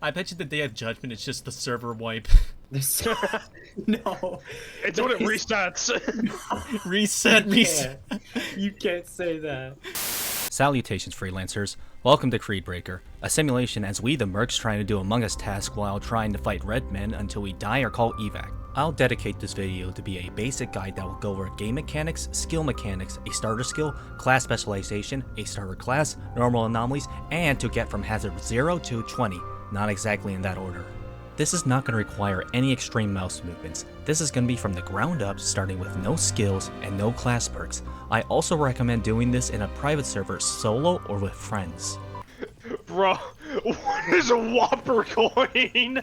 I bet you the Day of Judgment it's just the server wipe. No. It's when it resets. Reset, reset. You can't say that. Salutations, freelancers. Welcome to Creedbreaker, a simulation as we the Mercs trying to do Among Us tasks while trying to fight red men until we die or call evac. I'll dedicate this video to be a basic guide that will go over game mechanics, skill mechanics, a starter skill, class specialization, a starter class, normal anomalies, and to get from hazard 0 to 20, not exactly in that order. This is not going to require any extreme mouse movements. This is going to be from the ground up, starting with no skills and no class perks. I also recommend doing this in a private server solo or with friends. Bro, what is a Whopper coin?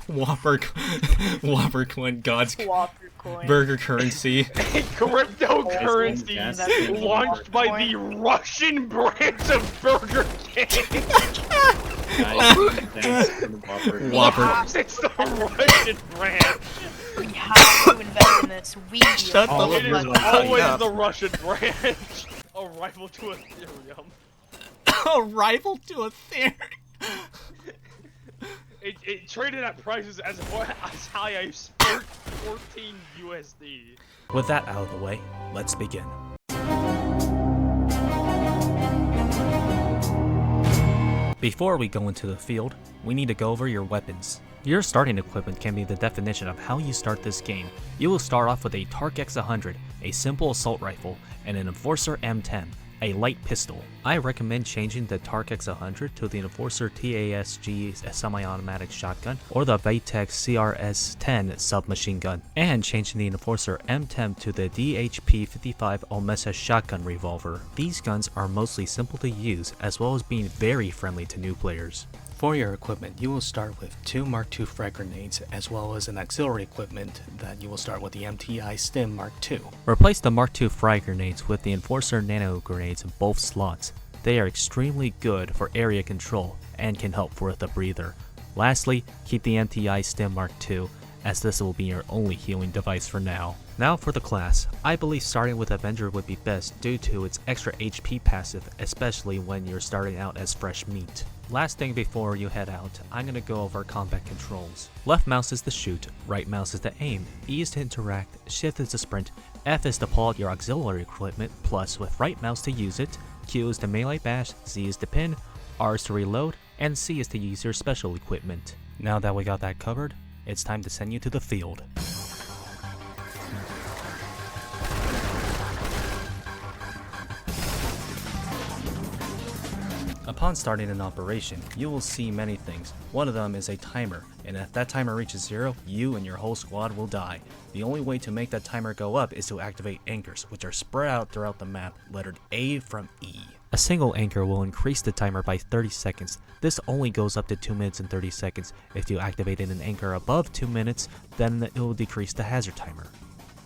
Whopper coin, God's Whopper coin. burger currency. A cryptocurrency Yes. launched by the Russian branch of Burger King. Whopper. It's the Russian branch. We have to invest in this. We Shut the It is always the Russian branch. A rival to Ethereum. A rival to Ethereum. It traded at prices as high as 14 USD. With that out of the way, let's begin. Before we go into the field, we need to go over your weapons. Your starting equipment can be the definition of how you start this game. You will start off with a TARC X100, a simple assault rifle, and an Enforcer M10, a light pistol. I recommend changing the TARC X100 to the Enforcer TASG semi-automatic shotgun or the Vitex CRS-10 submachine gun, and changing the Enforcer M10 to the DHP-55 Omesa shotgun revolver. These guns are mostly simple to use as well as being very friendly to new players. For your equipment, you will start with 2 Mark II frag grenades, as well as an auxiliary equipment that you will start with the MTI Stim Mark II. Replace the Mark II frag grenades with the Enforcer Nano grenades in both slots. They are extremely good for area control and can help with a breather. Lastly, keep the MTI Stim Mark II, as this will be your only healing device for now. Now for the class. I believe starting with Avenger would be best due to its extra HP passive, especially when you're starting out as fresh meat. Last thing before you head out, I'm going to go over combat controls. Left mouse is to shoot, right mouse is to aim, E is to interact, shift is to sprint, F is to pull out your auxiliary equipment, plus with right mouse to use it, Q is to melee bash, Z is to pin, R is to reload, and C is to use your special equipment. Now that we got that covered, it's time to send you to the field. Upon starting an operation, you will see many things. One of them is a timer, and if that timer reaches 0, you and your whole squad will die. The only way to make that timer go up is to activate anchors, which are spread out throughout the map, lettered A from E. A single anchor will increase the timer by 30 seconds. This only goes up to 2 minutes and 30 seconds. If you activated an anchor above 2 minutes, then it will decrease the hazard timer.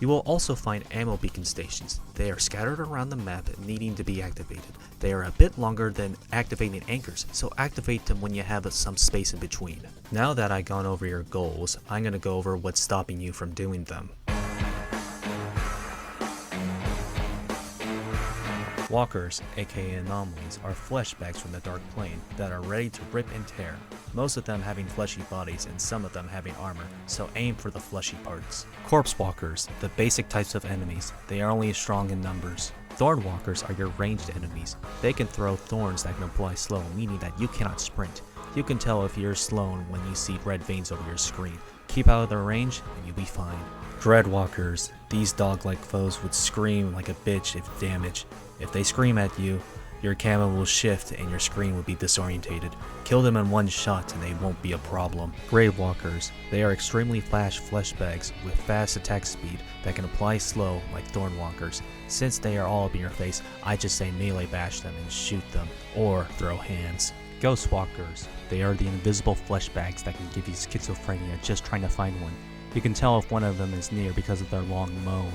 You will also find ammo beacon stations. They are scattered around the map needing to be activated. They are a bit longer than activating anchors, so activate them when you have some space in between. Now that I've gone over your goals, I'm going to go over what's stopping you from doing them. Walkers, aka anomalies, are flesh bags from the Dark Plane that are ready to rip and tear. Most of them having fleshy bodies and some of them having armor, so aim for the fleshy parts. Corpse Walkers, the basic types of enemies. They are only strong in numbers. Thorn Walkers are your ranged enemies. They can throw thorns that can apply slow, meaning that you cannot sprint. You can tell if you're slow when you see red veins over your screen. Keep out of their range and you'll be fine. Dreadwalkers, these dog-like foes would scream like a bitch if damaged. If they scream at you, your camo will shift and your screen will be disorientated. Kill them in one shot and they won't be a problem. Gravewalkers, they are extremely fast flesh bags with fast attack speed that can apply slow like Thornwalkers. Since they are all up in your face, I just say melee bash them and shoot them, or throw hands. Ghostwalkers, they are the invisible flesh bags that can give you schizophrenia just trying to find one. You can tell if one of them is near because of their long moan.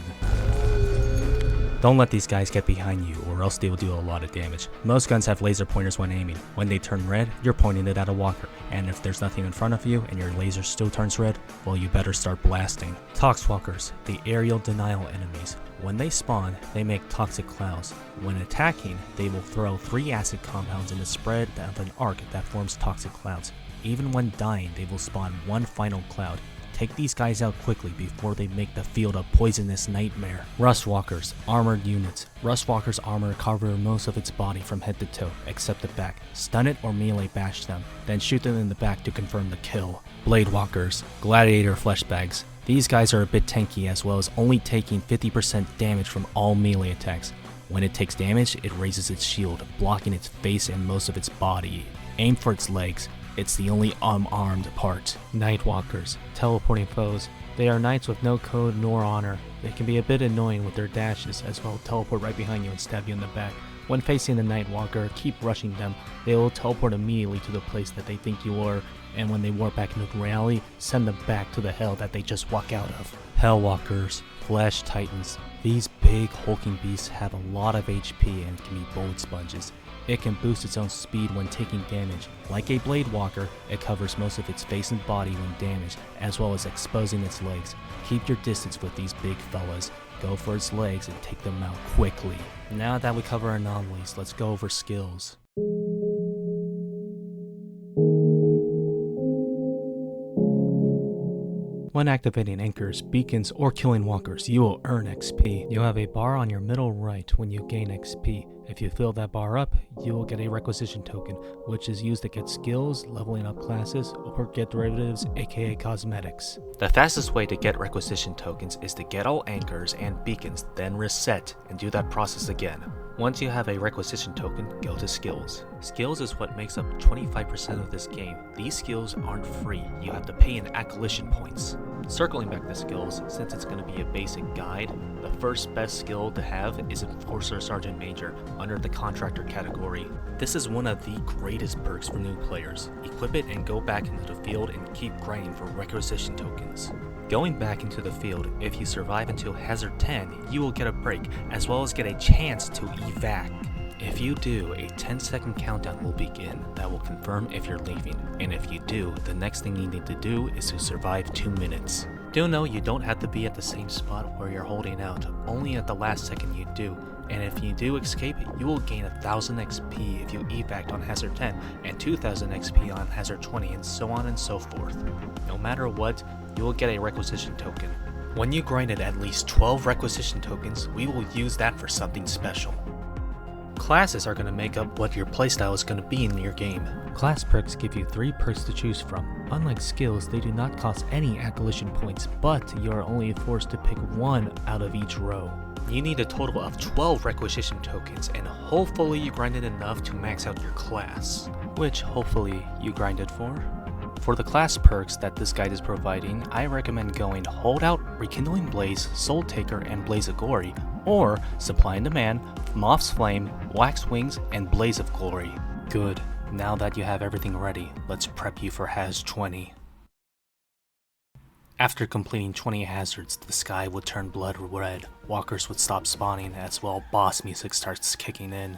Don't let these guys get behind you or else they will do a lot of damage. Most guns have laser pointers when aiming. When they turn red, you're pointing it at a walker, and if there's nothing in front of you and your laser still turns red, well, you better start blasting. Toxwalkers, the aerial denial enemies. When they spawn, they make toxic clouds. When attacking, they will throw 3 acid compounds in the spread of an arc that forms toxic clouds. Even when dying, they will spawn one final cloud. Take these guys out quickly before they make the field a poisonous nightmare. Rustwalkers, armored units. Rustwalkers' armor covers most of its body from head to toe, except the back. Stun it or melee bash them, then shoot them in the back to confirm the kill. Bladewalkers, gladiator flesh bags. These guys are a bit tanky as well as only taking 50% damage from all melee attacks. When it takes damage, it raises its shield, blocking its face and most of its body. Aim for its legs. It's the only unarmed part. Nightwalkers, teleporting foes. They are knights with no code nor honor. They can be a bit annoying with their dashes as well, teleport right behind you and stab you in the back. When facing the Nightwalker, keep rushing them. They will teleport immediately to the place that they think you are, and when they warp back into reality, send them back to the hell that they just walk out of. Hellwalkers, Flesh Titans. These big hulking beasts have a lot of HP and can be bullet sponges. It can boost its own speed when taking damage. Like a Blade Walker, it covers most of its face and body when damaged, as well as exposing its legs. Keep your distance with these big fellas. Go for its legs and take them out quickly. Now that we cover anomalies, let's go over skills. When activating anchors, beacons, or killing walkers, you will earn XP. You have a bar on your middle right when you gain XP. If you fill that bar up, you will get a requisition token, which is used to get skills, leveling up classes, or get derivatives, aka cosmetics. The fastest way to get requisition tokens is to get all anchors and beacons, then reset, and do that process again. Once you have a requisition token, go to skills. Skills is what makes up 25% of this game. These skills aren't free, you have to pay in acquisition points. Circling back to skills, since it's going to be a basic guide, the first best skill to have is Enforcer Sergeant Major under the Contractor category. This is one of the greatest perks for new players. Equip it and go back into the field and keep grinding for requisition tokens. Going back into the field, if you survive until Hazard 10, you will get a break, as well as get a chance to evac. If you do, a 10-second countdown will begin that will confirm if you're leaving, and if you do, the next thing you need to do is to survive 2 minutes. Do know you don't have to be at the same spot where you're holding out, only at the last second you do, and if you do escape, you will gain 1000 XP if you evac on Hazard 10, and 2000 XP on Hazard 20, and so on and so forth. No matter what, you will get a requisition token. When you grinded at least 12 requisition tokens, we will use that for something special. Classes are going to make up what your playstyle is going to be in your game. Class perks give you 3 perks to choose from. Unlike skills, they do not cost any acquisition points, but you are only forced to pick 1 out of each row. You need a total of 12 requisition tokens, and hopefully you grinded enough to max out your class, which hopefully you grinded for. For the class perks that this guide is providing, I recommend going Holdout, Rekindling Blaze, Soul Taker, and Blaze of Glory, or Supply and Demand, Moth's Flame, Wax Wings, and Blaze of Glory. Good, now that you have everything ready, let's prep you for Haz 20. After completing 20 hazards, the sky would turn blood red, walkers would stop spawning, as well boss music starts kicking in.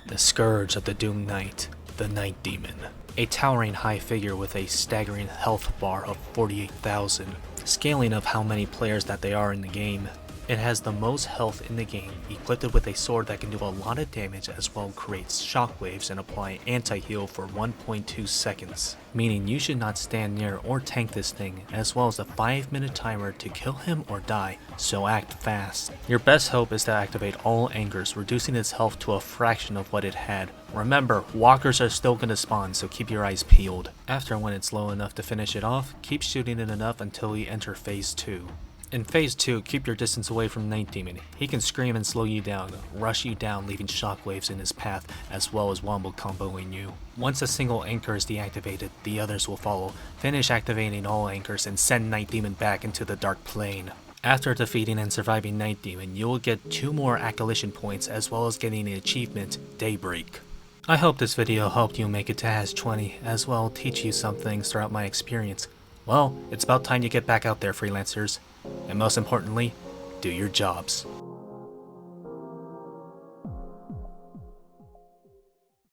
The Scourge of the Doom Knight, the Night Demon. A towering high figure with a staggering health bar of 48,000, scaling of how many players that they are in the game. It has the most health in the game, equipped with a sword that can do a lot of damage as well creates shockwaves and apply anti-heal for 1.2 seconds. Meaning you should not stand near or tank this thing, as well as a 5-minute timer to kill him or die, so act fast. Your best hope is to activate all anchors, reducing its health to a fraction of what it had. Remember, walkers are still gonna spawn, so keep your eyes peeled. After when it's low enough to finish it off, keep shooting it enough until we enter phase 2. In phase 2, keep your distance away from Night Demon. He can scream and slow you down, rush you down leaving shockwaves in his path, as well as wombo comboing you. Once a single anchor is deactivated, the others will follow. Finish activating all anchors and send Night Demon back into the Dark Plane. After defeating and surviving Night Demon, you will get 2 more acquisition points as well as getting the achievement, Daybreak. I hope this video helped you make it to Haz 20, as well teach you some things throughout my experience. Well, it's about time you get back out there, freelancers. And most importantly, do your jobs.